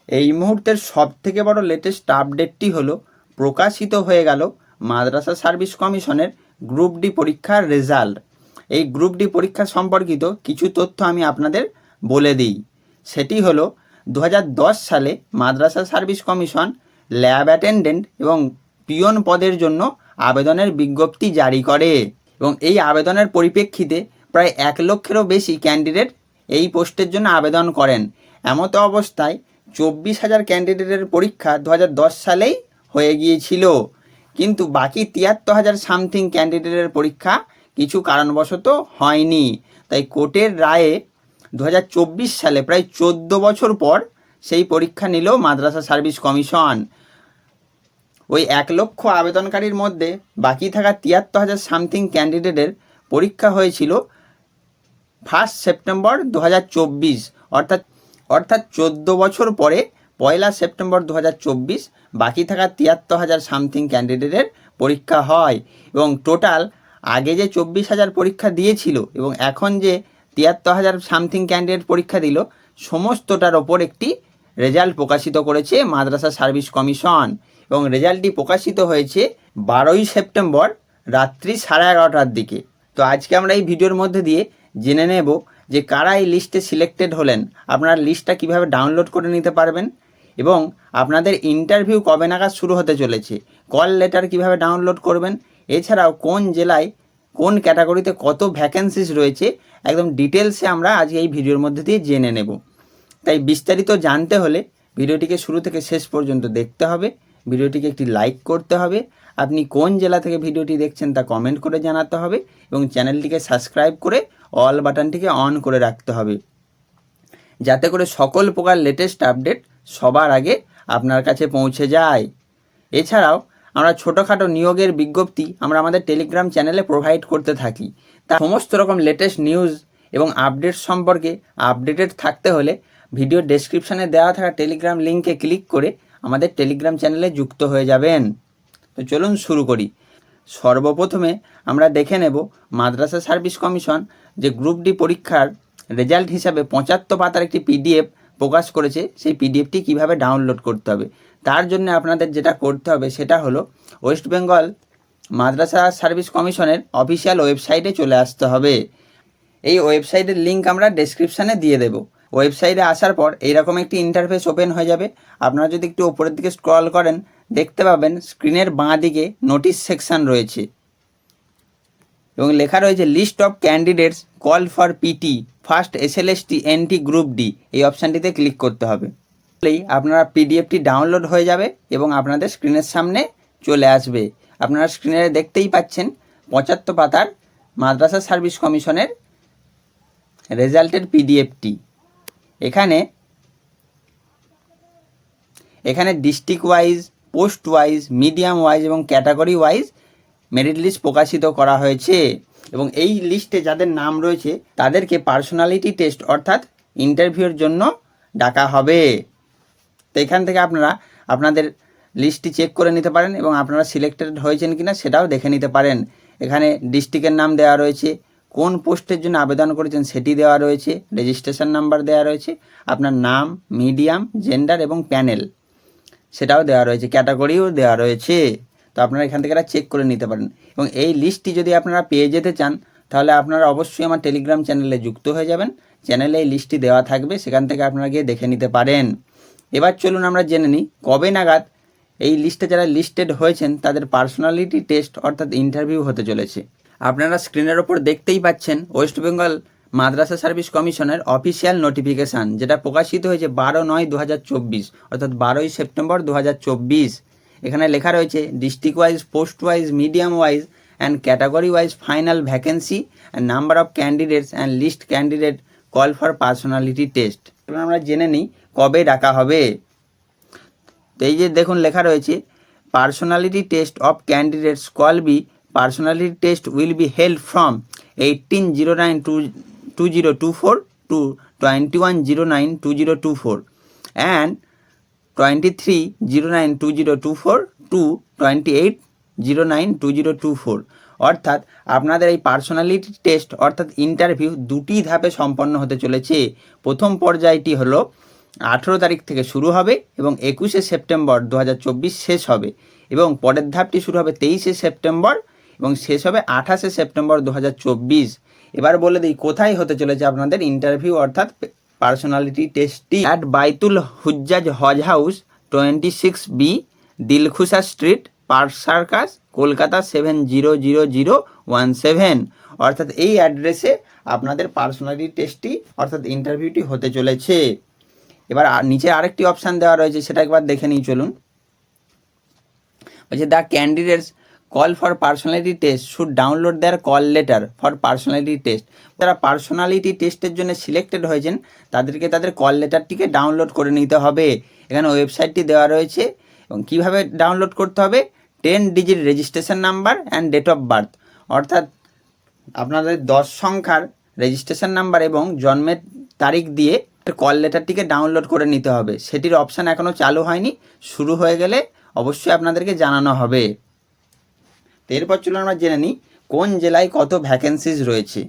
এই মুহূর্তের সবথেকে বড় লেটেস্ট আপডেটটি হলো প্রকাশিত হয়ে গেল মাদ্রাসা সার্ভিস কমিশনের গ্রুপ ডি পরীক্ষার রেজাল্ট। এই গ্রুপ ডি পরীক্ষা সম্পর্কিত কিছু তথ্য আমি আপনাদের বলে দিই। সেটি হলো 2010 সালে মাদ্রাসা সার্ভিস কমিশন ল্যাব অ্যাটেন্ডেন্ট এবং পিয়ন পদের জন্য আবেদনের বিজ্ঞপ্তি জারি করে এবং এই আবেদনের পরিপ্রেক্ষিতে প্রায় 1 লক্ষেরও বেশি ক্যান্ডিডেট এই পোস্টের জন্য আবেদন করেন। এমতো অবস্থায় 24,000 ক্যান্ডিডেটের পরীক্ষা 2010 সালেই হয়ে গিয়েছিল, কিন্তু বাকি 73,000 সামথিং ক্যান্ডিডেটের পরীক্ষা কিছু কারণবশত হয়নি। তাই কোর্টের রায়ে 2024 সালে প্রায় 14 বছর পর সেই পরীক্ষা নিল মাদ্রাসা সার্ভিস কমিশন। ওই 1 লক্ষ আবেদনকারীর মধ্যে বাকি থাকা 73,000 সামথিং ক্যান্ডিডেটের পরীক্ষা হয়েছিল 1 সেপ্টেম্বর 2024, অর্থাৎ 14 বছর পরে 1 সেপ্টেম্বর 2024 বাকি থাকা 73,000 সামথিং ক্যান্ডিডেটের পরীক্ষা হয় এবং টোটাল আগে যে 24,000 পরীক্ষা দিয়েছিল এবং এখন যে 73,000 সামথিং ক্যান্ডিডেট পরীক্ষা দিল, সমস্তটার ওপর একটি রেজাল্ট প্রকাশিত করেছে মাদ্রাসা সার্ভিস কমিশন এবং রেজাল্টটি প্রকাশিত হয়েছে 12ই সেপ্টেম্বর রাত্রি 11:30টার দিকে। তো আজকে আমরা এই ভিডিওর মধ্যে দিয়ে জেনে নেব যে কারা এই লিস্টে সিলেক্টেড হলেন, আপনারা লিস্টটা কিভাবে ডাউনলোড করে নিতে পারবেন এবং আপনাদের ইন্টারভিউ কবে নাগাদ শুরু হতে চলেছে, কল লেটার কিভাবে ডাউনলোড করবেন, এছাড়াও কোন জেলায় কোন ক্যাটাগরিতে কত ভ্যাকেন্সিস রয়েছে, একদম ডিটেলসে আমরা আজকে এই ভিডিওর মধ্যে দিয়ে জেনে নেব। তাই বিস্তারিত জানতে হলে ভিডিওটিকে শুরু থেকে শেষ পর্যন্ত দেখতে হবে, ভিডিওটিকে একটি লাইক করতে হবে, আপনি কোন জেলা থেকে ভিডিওটি দেখছেন তা কমেন্ট করে জানাতে হবে এবং চ্যানেলটিকে সাবস্ক্রাইব করে অল বাটনটিকে অন করে রাখতে হবে, যাতে করে সকল প্রকার লেটেস্ট আপডেট সবার আগে আপনার কাছে পৌঁছে যায়। এছাড়াও আমরা ছোটোখাটো নিয়োগের বিজ্ঞপ্তি আমরা আমাদের টেলিগ্রাম চ্যানেলে প্রোভাইড করতে থাকি। তা সমস্ত রকম লেটেস্ট নিউজ এবং আপডেট সম্পর্কে আপডেটেড থাকতে হলে ভিডিও ডেসক্রিপশানে দেওয়া থাকা টেলিগ্রাম লিঙ্কে ক্লিক করে আমাদের টেলিগ্রাম চ্যানেলে যুক্ত হয়ে যাবেন। তো চলুন শুরু করি। সর্বপ্রথমে আমরা দেখে নেব মাদ্রাসা সার্ভিস কমিশন যে গ্রুপ ডি পরীক্ষার রেজাল্ট হিসাবে 75 পাতার একটি পিডিএফ প্রকাশ করেছে, সেই পিডিএফটি কিভাবে ডাউনলোড করতে হবে। তার জন্য আপনাদের যেটা করতে হবে সেটা হলো ওয়েস্ট বেঙ্গল মাদ্রাসা সার্ভিস কমিশনের অফিসিয়াল ওয়েবসাইটে চলে আসতে হবে। এই ওয়েবসাইটের লিঙ্ক আমরা ডেসক্রিপশানে দিয়ে দেব। ওয়েবসাইটে আসার পর এইরকম একটি ইন্টারফেস ওপেন হয়ে যাবে। আপনারা যদি একটু উপরের দিকে স্ক্রল করেন দেখতে পাবেন স্ক্রিনের বাঁ দিকে নোটিশ সেকশন রয়েছে এবং লেখা রয়েছে list of candidates call for PT first SLST NT group D. এই অপশানটিতে ক্লিক করতে হবে। তাহলেই আপনারা পিডিএফটি ডাউনলোড হয়ে যাবে এবং আপনাদের স্ক্রিনের সামনে চলে আসবে। আপনারা স্ক্রিনে দেখতেই পাচ্ছেন 75 পাতার মাদ্রাসা সার্ভিস কমিশনের রেজাল্টের পিডিএফটি। এখানে district wise, post wise, medium wise এবং ক্যাটাগরি ওয়াইজ মেরিট লিস্ট প্রকাশিত করা হয়েছে এবং এই লিস্টে যাদের নাম রয়েছে তাদেরকে পার্সোনালিটি টেস্ট অর্থাৎ ইন্টারভিউর জন্য ডাকা হবে। তো এখান থেকে আপনারা আপনাদের লিস্টটি চেক করে নিতে পারেন এবং আপনারা সিলেক্টেড হয়েছেন কিনা সেটাও দেখে নিতে পারেন। এখানে ডিস্ট্রিক্টের নাম দেওয়া রয়েছে, কোন পোস্টের জন্য আবেদন করেছেন সেটি দেওয়া রয়েছে, রেজিস্ট্রেশন নাম্বার দেওয়া রয়েছে, আপনার নাম, মিডিয়াম, জেন্ডার এবং প্যানেল সেটাও দেওয়া রয়েছে, ক্যাটাগরিও দেওয়া রয়েছে। তো আপনারা এখান থেকে চেক করে নিতে পারেন এবং এই লিস্টটি যদি আপনারা পেয়ে যেতে চান তাহলে আপনারা অবশ্যই আমার টেলিগ্রাম চ্যানেলে যুক্ত হয়ে যাবেন। চ্যানেলে এই লিস্টটি দেওয়া থাকবে, সেখান থেকে আপনারা গিয়ে দেখে নিতে পারেন। এবার চলুন আমরা জেনে নিই কবে নাগাদ এই লিস্টে যারা লিস্টেড হয়েছেন তাদের পার্সোনালিটি টেস্ট অর্থাৎ ইন্টারভিউ হতে চলেছে। আপনারা স্ক্রিনের ওপর দেখতেই পাচ্ছেন ওয়েস্ট বেঙ্গল মাদ্রাসা সার্ভিস কমিশনের অফিসিয়াল নোটিফিকেশান, যেটা প্রকাশিত হয়েছে 12/9/2024 অর্থাৎ 12ই সেপ্টেম্বর 2024। এখানে লেখা রয়েছে district wise, post wise, medium wise and category wise final vacancy and number of candidates and list candidate call for personality test. আমরা জেনে নিই কবে ডাকা হবে। তো এই যে দেখুন লেখা রয়েছে personality test of candidates call be personality test will be held from 18/09/2024 to 21/09/2024 and 23/09/2024 to 28/09/2024। অর্থাৎ আপনাদের এই পার্সোনালিটি টেস্ট অর্থাৎ ইন্টারভিউ দুটি ধাপে সম্পন্ন হতে চলেছে। প্রথম পর্যায়টি হলো 18 তারিখ থেকে শুরু হবে এবং 21শে সেপ্টেম্বর 2024 শেষ হবে, এবং পরের ধাপটি শুরু হবে 23শে সেপ্টেম্বর এবং শেষ হবে 28শে সেপ্টেম্বর 2024। এবার বলে দিই কোথায় হতে চলেছে আপনাদের ইন্টারভিউ অর্থাৎ পার্সোনালিটি টেস্টটি। At Baitul Hujjaj Haj House 26B Dilkhusha Street, Park Circus, Kolkata 700017, অর্থাৎ এই অ্যাড্রেসে আপনাদের পার্সোনালিটি টেস্টটি অর্থাৎ ইন্টারভিউটি হতে চলেছে। এবার নিচে আরেকটি অপশান দেওয়া রয়েছে, সেটা একবার দেখে নিই চলুন। বলছে the candidates call for personality test should download their call letter for personality test. যারা পার্সোনালিটি টেস্টের জন্য সিলেক্টেড হয়েছেন তাদেরকে তাদের কল লেটারটিকে ডাউনলোড করে নিতে হবে। এখানে ওয়েবসাইটটি দেওয়া রয়েছে এবং কীভাবে ডাউনলোড করতে হবে, 10 digit registration number and date of birth, অর্থাৎ আপনাদের 10 সংখ্যার রেজিস্ট্রেশন নাম্বার এবং জন্মের তারিখ দিয়ে কল লেটারটিকে ডাউনলোড করে নিতে হবে। সেটির অপশান এখনও চালু হয়নি, শুরু হয়ে গেলে অবশ্যই আপনাদেরকে জানানো হবে। তো এরপর চলুন আমরা জেনে নিই কোন জেলায় কত ভ্যাকেন্সিজ রয়েছে।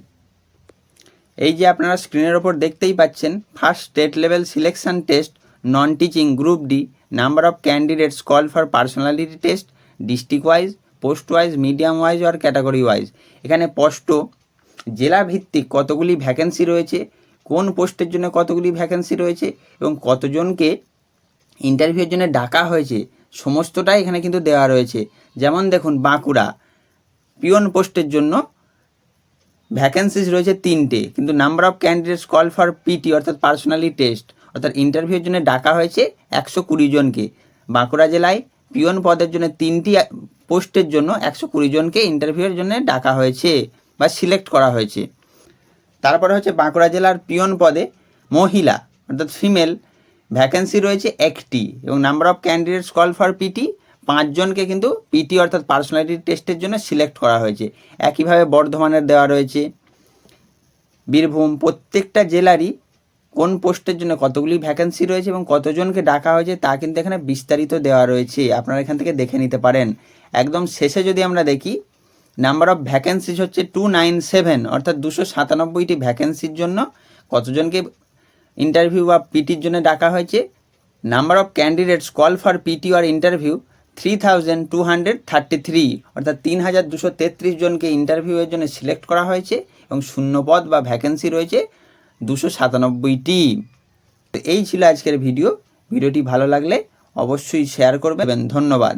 এই যে আপনারা স্ক্রিনের ওপর দেখতেই পাচ্ছেন, first state level selection test non teaching group D, number of candidates call for personality test district wise, post wise, medium wise আর ক্যাটাগরি ওয়াইজ। এখানে স্পষ্ট জেলা ভিত্তিক কতগুলি ভ্যাকেন্সি রয়েছে, কোন পোস্টের জন্য কতগুলি ভ্যাকেন্সি রয়েছে এবং কতজনকে ইন্টারভিউর জন্য ডাকা হয়েছে, সমস্তটাই এখানে কিন্তু দেওয়া রয়েছে। যেমন দেখুন বাঁকুড়া পিওন পোস্টের জন্য ভ্যাকেন্সিস রয়েছে 3টে, কিন্তু number of candidates call for PT অর্থাৎ পার্সোনালি টেস্ট অর্থাৎ ইন্টারভিউর জন্য ডাকা হয়েছে 120 জনকে। বাঁকুড়া জেলায় পিওন পদের জন্য 3টি পোস্টের জন্য 120 জনকে ইন্টারভিউয়ের জন্য ডাকা হয়েছে বা সিলেক্ট করা হয়েছে। তারপরে হচ্ছে বাঁকুড়া জেলার পিওন পদে মহিলা অর্থাৎ ফিমেল ভ্যাকেন্সি রয়েছে 1টি এবং number of candidates call for PT 5 জনকে কিন্তু পিটি অর্থাৎ পার্সোনালিটি টেস্টের জন্য সিলেক্ট করা হয়েছে। একইভাবে বর্ধমানের দেওয়া রয়েছে, বীরভূম, প্রত্যেকটা জেলারই কোন পোস্টের জন্য কতগুলি ভ্যাকেন্সি রয়েছে এবং কতজনকে ডাকা হয়েছে তা কিন্তু এখানে বিস্তারিত দেওয়া রয়েছে, আপনারা এখান থেকে দেখে নিতে পারেন। একদম শেষে যদি আমরা দেখি, নাম্বার অফ ভ্যাকেন্সিজ হচ্ছে 297 অর্থাৎ 297টি ভ্যাকেন্সির জন্য কতজনকে ইন্টারভিউ বা পিটির জন্য ডাকা হয়েছে। Number of candidates call for PT আর ইন্টারভিউ 3233 অর্থাৎ 3233 জনকে ইন্টারভিউয়ের জন্য সিলেক্ট করা হয়েছে এবং শূন্যপদ বা ভ্যাকেন্সি রয়েছে 297টি। তো এই ছিল আজকের ভিডিওটি ভালো লাগলে অবশ্যই শেয়ার করবেন। ধন্যবাদ।